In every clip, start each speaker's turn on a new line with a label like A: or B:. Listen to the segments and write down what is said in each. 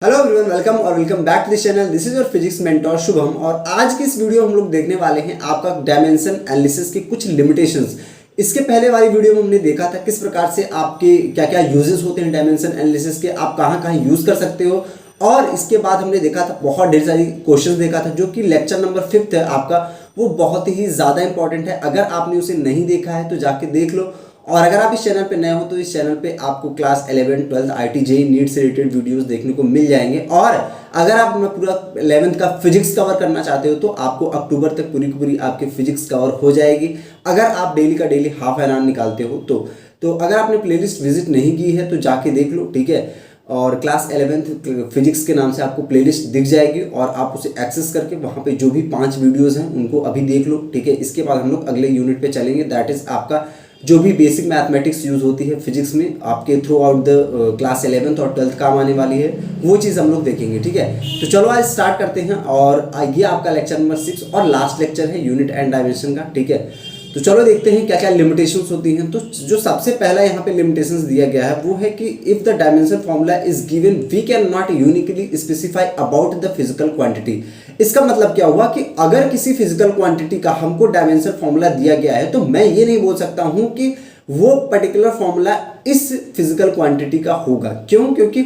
A: Hello everyone, welcome और welcome back to this channel. This is your physics mentor Shubham और आज की इस वीडियो में हम लोग देखने वाले हैं आपका डायमेंशन एनालिसिस की कुछ लिमिटेशंस। इसके पहले वाली वीडियो में हमने देखा था किस प्रकार से आपके क्या क्या यूजेस होते हैं डायमेंशन एनालिसिस के, आप कहाँ कहाँ यूज़ कर सकते हो। और इसके बाद हमने देखा था बहुत ढेर सारी क्वेश्चंस देखा था, जो कि लेक्चर नंबर 5 है आपका, वो बहुत ही ज़्यादा इंपॉर्टेंट है। अगर आपने उसे नहीं देखा है तो जाके देख लो। और अगर आप इस चैनल पे नए हो तो इस चैनल पे आपको क्लास 11, 12 आईटी जेईई नीट से रिलेटेड वीडियोस देखने को मिल जाएंगे। और अगर आप पूरा 11th का फिजिक्स कवर करना चाहते हो तो आपको अक्टूबर तक पूरी की पूरी आपकी फिजिक्स कवर हो जाएगी, अगर आप डेली का डेली हाफ एन आवर निकालते हो तो अगर आपने प्लेलिस्ट विजिट नहीं की है तो जाके देख लो, ठीक है। और क्लास 11th फिजिक्स के नाम से आपको प्लेलिस्ट दिख जाएगी और आप उसे एक्सेस करके वहाँ पे जो भी 5 वीडियोस हैं उनको अभी देख लो, ठीक है। इसके बाद हम लोग अगले यूनिट पे चलेंगे, दैट इज आपका जो भी बेसिक मैथमेटिक्स यूज होती है फिजिक्स में आपके through out the class 11th और 12th काम आने वाली है, वो चीज़ हम लोग देखेंगे, ठीक है। तो चलो आज स्टार्ट करते हैं। और ये आपका लेक्चर नंबर 6 और लास्ट लेक्चर है यूनिट एंड डायमेंशन का, ठीक है। तो चलो देखते हैं क्या क्या लिमिटेशंस होती हैं। तो जो सबसे पहला यहाँ पे लिमिटेशंस दिया गया है वो है कि if the dimension formula is given we can not uniquely specify about the physical quantity. इसका मतलब क्या हुआ कि अगर किसी फिजिकल क्वांटिटी का हमको डायमेंशन फॉर्मूला दिया गया है तो मैं ये नहीं बोल सकता हूं कि वो पर्टिकुलर फॉर्मूला इस फिजिकल क्वांटिटी का होगा। क्यों? क्योंकि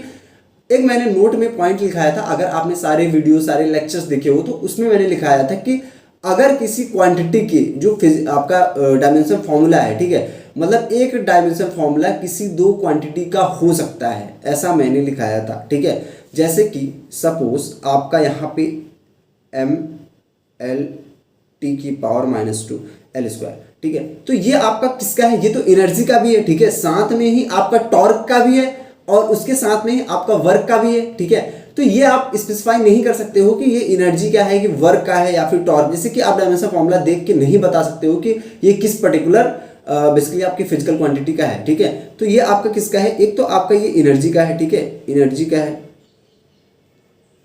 A: एक मैंने नोट में पॉइंट लिखाया था, अगर आपने सारे वीडियो सारे लेक्चर्स देखे हो तो उसमें मैंने लिखाया था कि अगर किसी क्वांटिटी की जो आपका डायमेंशन फॉर्मूला है, ठीक है, मतलब एक डायमेंशन फॉर्मूला किसी दो क्वांटिटी का हो सकता है, ऐसा मैंने लिखाया था, ठीक है। जैसे कि सपोज आपका यहाँ पे एम एल टी की पावर -2 एल स्क्वायर, ठीक है। तो ये आपका किसका है? ये तो एनर्जी का भी है, ठीक है, साथ में ही आपका टॉर्क का भी है और उसके साथ में ही आपका वर्क का भी है, ठीक है। तो ये आप स्पेसिफाई नहीं कर सकते हो कि ये एनर्जी का है, कि वर्क का है या फिर टॉर्क। जैसे कि आप डायमेंशन फॉर्मूला देख के नहीं बता सकते हो कि ये किस पर्टिकुलर बेसिकली आपकी फिजिकल क्वांटिटी का है, ठीक है। तो ये आपका किसका है? एक तो आपका ये एनर्जी का है, ठीक है, एनर्जी का है,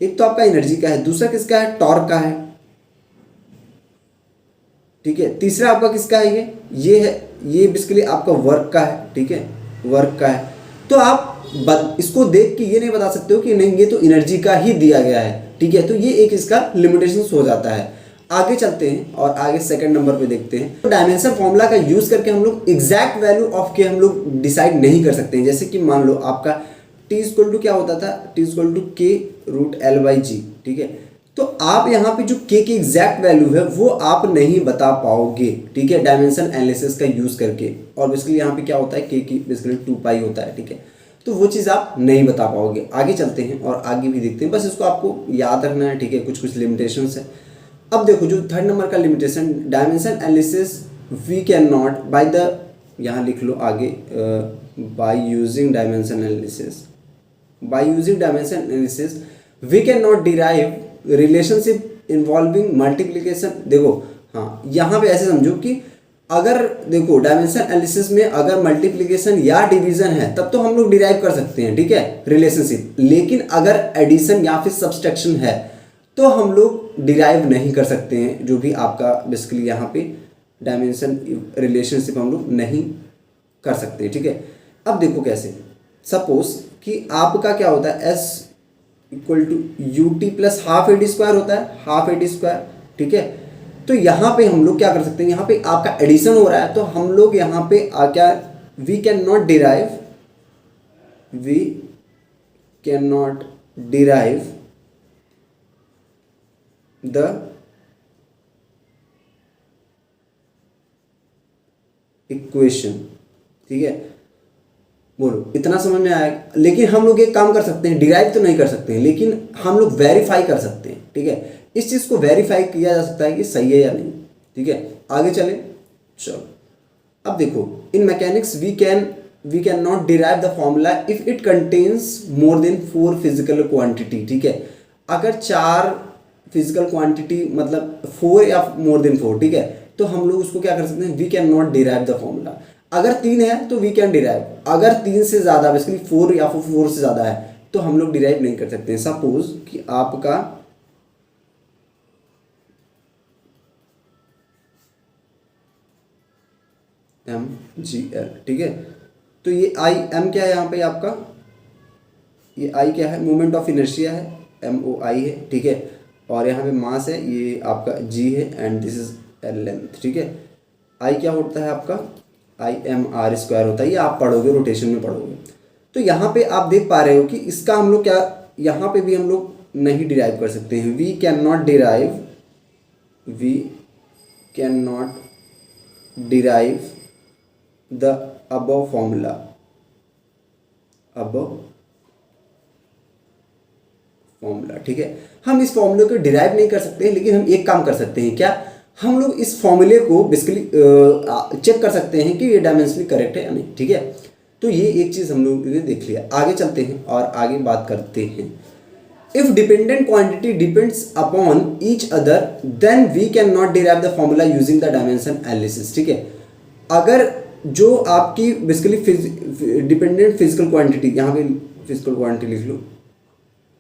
A: एक तो आपका एनर्जी का है, दूसरा किसका है? टॉर्क का है, ठीक है। तीसरा आपका किसका है? ये है, ये बेसिकली आपका वर्क का है, ठीक है, वर्क का है। तो आप इसको देख के ये नहीं बता सकते हो कि नहीं ये तो एनर्जी का ही दिया गया है, ठीक है। तो ये एक इसका लिमिटेशन हो जाता है। आगे चलते हैं और आगे सेकंड नंबर पे देखते हैं। तो डायमेंशन फॉर्मूला का यूज करके हम लोग एग्जैक्ट वैल्यू ऑफ के हम लोग डिसाइड नहीं कर सकते हैं। जैसे कि मान लो आपका टी इक्वल टू क्या होता था? टी इक्वल टू के रूट एल बाई जी, ठीक है। तो आप यहाँ पे जो के की एग्जैक्ट वैल्यू है वो आप नहीं बता पाओगे, ठीक है, डायमेंशन एनालिसिस का यूज करके। और बेसिकली यहाँ पे क्या होता है? के की बेसिकली 2 पाई होता है, ठीक है। तो वो चीज़ आप नहीं बता पाओगे। आगे चलते हैं और आगे भी देखते हैं, बस इसको आपको याद रखना है, ठीक है। कुछ कुछ लिमिटेशंस है। अब देखो जो थर्ड नंबर का limitation, dimension analysis we can not by the, यहाँ लिख लो आगे, by using dimension analysis, by using dimension analysis we can not derive relationship involving multiplication. देखो हाँ, यहाँ पे ऐसे समझो कि अगर देखो डायमेंशन एनालिसिस में अगर मल्टीप्लीकेशन या डिवीजन है तब तो हम लोग डिराइव कर सकते हैं, ठीक है, रिलेशनशिप। लेकिन अगर एडिशन या फिर सब्सट्रैक्शन है तो हम लोग डिराइव नहीं कर सकते हैं, जो भी आपका बेसिकली यहाँ पे डायमेंशन रिलेशनशिप हम लोग नहीं कर सकते, ठीक है। अब देखो कैसे, सपोज कि आपका क्या होता है? S equal to U T plus half A D square होता है, हाफ ए डी स्क्वायर, ठीक है। तो यहाँ पे हम लोग क्या कर सकते हैं? यहाँ पे आपका एडिशन हो रहा है तो हम लोग यहाँ पे क्या, we can not derive, we can not derive the equation, ठीक है। बोलो इतना समझ में आया? लेकिन हम लोग एक काम कर सकते हैं, डिराइव तो नहीं कर सकते हैं लेकिन हम लोग वेरीफाई कर सकते हैं, ठीक है। इस चीज़ को वेरीफाई किया जा सकता है कि सही है या नहीं, ठीक है। आगे चले, चलो। अब देखो in mechanics we can not derive the formula if it contains more than 4 physical quantity, ठीक है। अगर 4 फिजिकल क्वांटिटी मतलब 4 या मोर देन 4, ठीक है, तो हम लोग उसको क्या कर सकते हैं? We can not derive the formula. अगर 3 है तो वी कैन डिराइव, अगर 3 से ज़्यादा बेसिकली 4 या फिर 4 से ज़्यादा है तो हम लोग डिराइव नहीं कर सकते हैं। सपोज कि आपका एम जी एल, ठीक है। तो ये आई एम क्या है यहाँ पे? आपका ये आई क्या है, मोमेंट ऑफ इनर्शिया है, MOI है, ठीक है। और यहाँ पे मास है, ये आपका G है, and this is L length, ठीक है। आई क्या होता है आपका, ImR² होता है, ये आप पढ़ोगे, रोटेशन में पढ़ोगे। तो यहाँ पे आप देख पा रहे हो कि इसका हम लोग क्या, यहाँ पे भी हम लोग नहीं डिराइव कर सकते हैं। We can not derive the above formula, ठीक है। हम इस फॉर्मूले को डिराइव नहीं कर सकते हैं, लेकिन हम एक काम कर सकते हैं, क्या, हम लोग इस फॉर्मूले को बेसिकली चेक कर सकते हैं कि ये डायमेंशनली करेक्ट है या नहीं, ठीक है। तो ये एक चीज़ हम लोग ने देख लिया। आगे चलते हैं और आगे बात करते हैं। If dependent quantity depends upon each other then we can not derive the formula using the dimension analysis, ठीक है। अगर जो आपकी बेसिकली डिपेंडेंट फिजिकल क्वांटिटी, यहाँ पे फिजिकल क्वांटिटी लिख लो,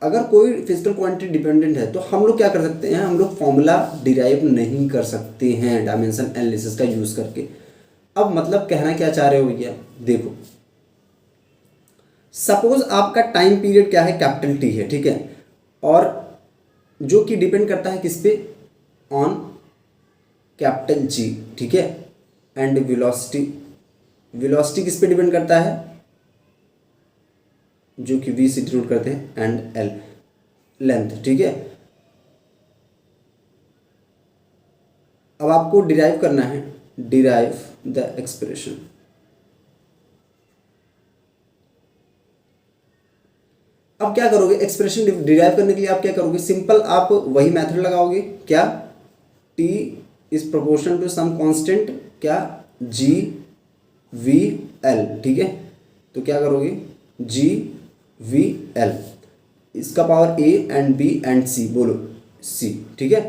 A: अगर कोई फिजिकल क्वांटिटी डिपेंडेंट है तो हम लोग क्या कर सकते हैं, हम लोग फॉर्मूला डिराइव नहीं कर सकते हैं डायमेंशन एनालिसिस का यूज़ करके। अब मतलब कहना क्या चाह रहे हो भैया, देखो सपोज आपका टाइम पीरियड क्या है, कैपिटल T है, ठीक है, और जो कि डिपेंड करता है किस पे, ऑन कैपिटल G, ठीक है। एंड वेलोसिटी किस पे डिपेंड करता है, जो कि V से डिनोट करते हैं, एंड L लेंथ, ठीक है। अब आपको डिराइव करना है, डिराइव द एक्सप्रेशन। अब क्या करोगे, एक्सप्रेशन डिराइव करने के लिए आप क्या करोगे, सिंपल आप वही मेथड लगाओगे, क्या, T is proportional to some constant, क्या, G V L, ठीक है। तो क्या करोगे, G V L, इसका power A and B and C, बोलो C, ठीक है।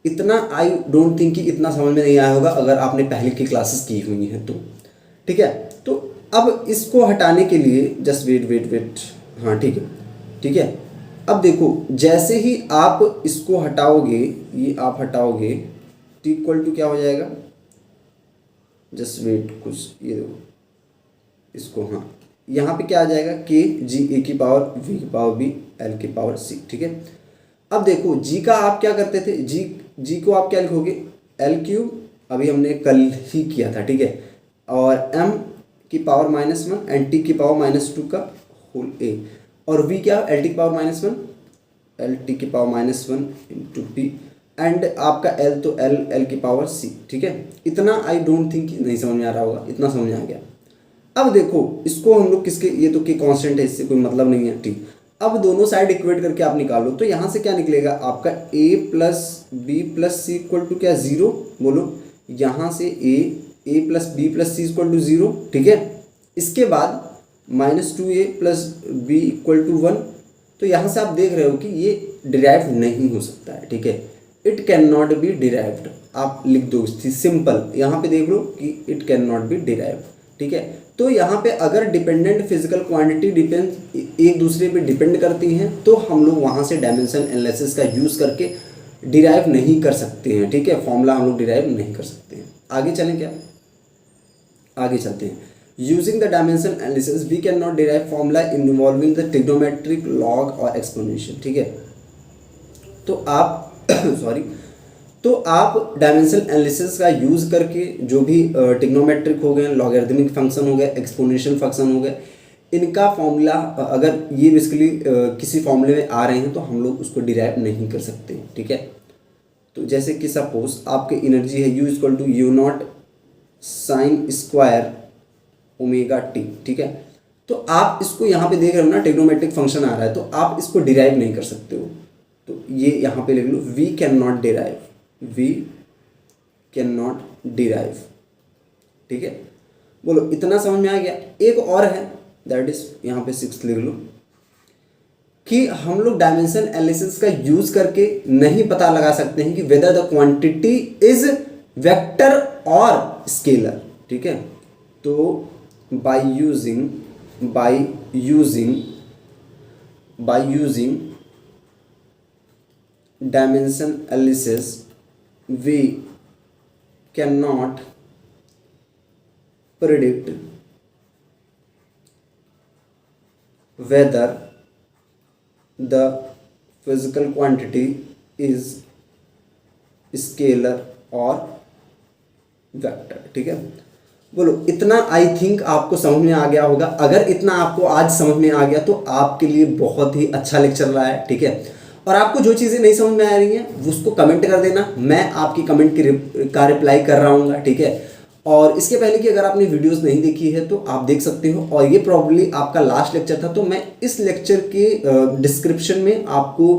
A: इतना आई डोंट थिंक कि इतना समझ में नहीं आया होगा अगर आपने पहले की क्लासेस की हुई हैं तो, ठीक है। तो अब इसको हटाने के लिए जस्ट वेट, हाँ ठीक है। अब देखो जैसे ही आप इसको हटाओगे, ये आप हटाओगे, T इक्वल टू क्या हो जाएगा, जस्ट वेट, कुछ ये देखो इसको, हाँ यहाँ पे क्या आ जाएगा, K G A की पावर V की पावर B L की पावर C, ठीक है। अब देखो G का आप क्या करते थे, G को आप क्या लिखोगे, L क्यूब, अभी हमने कल ही किया था, ठीक है, और M की पावर -1 एंड T की पावर -2 का होल A, और V क्या, L T की पावर -1, L T की पावर -1 इंटू P, एंड आपका L तो L की पावर C, ठीक है। इतना आई डोंट थिंक नहीं समझ में आ रहा होगा, इतना समझ में आ गया। अब देखो इसको हम लोग किसके, ये तो के कांस्टेंट है, इससे कोई मतलब नहीं है, ठीक। अब दोनों साइड इक्वेट करके आप निकालो, तो यहाँ से क्या निकलेगा आपका A plus B plus C equal to क्या, 0, बोलो। यहाँ से A plus B plus C equal to 0, ठीक है। इसके बाद -2A plus B equal to 1, तो यहाँ से आप देख रहे हो कि ये डिराइव नहीं हो सकता है, ठीक है। It can not be derived, आप लिख दो सिंपल, यहाँ पे देख लो कि it can not be derived, ठीक है। तो यहाँ पे अगर डिपेंडेंट फिजिकल क्वांटिटी डिपेंड एक दूसरे पे डिपेंड करती हैं तो हम लोग वहाँ से डायमेंशन एनालिसिस का यूज़ करके डिराइव नहीं कर सकते हैं, ठीक है। फॉर्मूला हम लोग डिराइव नहीं कर सकते हैं। आगे चलें क्या, आगे चलते हैं। Using the dimension analysis we can not derive formula involving the trigonometric log और एक्सपोनेंशियल, ठीक है। तो आप सॉरी, तो आप डायमेंशन एनालिसिस का यूज़ करके जो भी ट्रिग्नोमेट्रिक हो गए, लॉगरिथमिक फंक्शन हो गए, एक्सपोनेंशियल फंक्शन हो गए, इनका फॉर्मूला अगर ये बेसिकली किसी फॉर्मूले में आ रहे हैं तो हम लोग उसको डिराइव नहीं कर सकते, ठीक है। तो जैसे कि सपोज आपकी एनर्जी है U equal to U0 sine square omega T, ठीक है। तो आप इसको यहाँ पे देख रहे हो ना, ट्रिग्नोमेट्रिक फंक्शन आ रहा है, तो आप इसको डिराइव नहीं कर सकते हो। तो ये यहाँ पे लिख लो, we can not derive, we can not derive, ठीक है। बोलो इतना समझ में आ गया। एक और है, दैट इज यहाँ पे 6 लिख लो, कि हम लोग डायमेंशन एनालिसिस का यूज करके नहीं पता लगा सकते हैं कि whether the quantity is vector और स्केलर, ठीक है। तो by using dimension analysis we cannot predict whether the physical quantity is scalar और वेक्टर। ठीक है, बोलो इतना आई थिंक आपको समझ में आ गया होगा। अगर इतना आपको आज समझ में आ गया तो आपके लिए बहुत ही अच्छा लेक्चर रहा है। ठीक है, और आपको जो चीज़ें नहीं समझ में आ रही हैं उसको कमेंट कर देना, मैं आपकी कमेंट का रिप्लाई कर रहा हूँ। ठीक है, और इसके पहले कि अगर आपने वीडियोस नहीं देखी है तो आप देख सकते हो, और ये प्रॉब्ली आपका लास्ट लेक्चर था, तो मैं इस लेक्चर के डिस्क्रिप्शन में आपको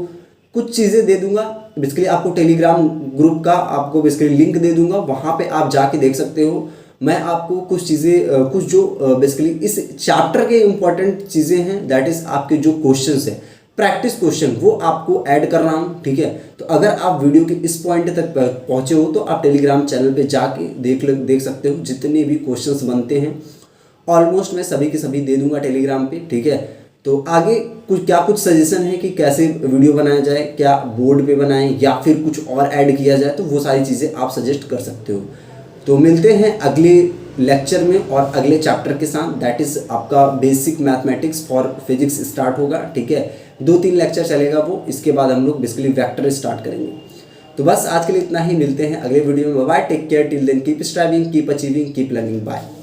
A: कुछ चीज़ें दे दूंगा। बेसिकली आपको टेलीग्राम ग्रुप का आपको बेसिकली लिंक दे दूंगा, वहाँ पे आप जाके देख सकते हो। मैं आपको कुछ चीज़ें कुछ जो बेसिकली इस चैप्टर के इंपॉर्टेंट चीज़ें हैं, दैट इज़ आपके जो क्वेश्चंस हैं, प्रैक्टिस क्वेश्चन, वो आपको ऐड कर रहा हूँ। ठीक है, तो अगर आप वीडियो के इस पॉइंट तक पहुँचे हो तो आप टेलीग्राम चैनल पे जाके देख सकते हो। जितने भी क्वेश्चंस बनते हैं ऑलमोस्ट मैं सभी के सभी दे दूंगा टेलीग्राम पे। ठीक है, तो आगे कुछ सजेशन है कि कैसे वीडियो बनाया जाए, क्या बोर्ड पे बनाएं या फिर कुछ और ऐड किया जाए, तो वो सारी चीज़ें आप सजेस्ट कर सकते हो। तो मिलते हैं अगले लेक्चर में और अगले चैप्टर के साथ, दैट इज़ आपका basic mathematics for physics start होगा। ठीक है, 2-3 लेक्चर चलेगा वो, इसके बाद हम लोग बेसिकली वेक्टर स्टार्ट करेंगे। तो बस आज के लिए इतना ही, मिलते हैं अगले वीडियो में। Bye, take care, till then keep striving, keep achieving, keep learning, bye.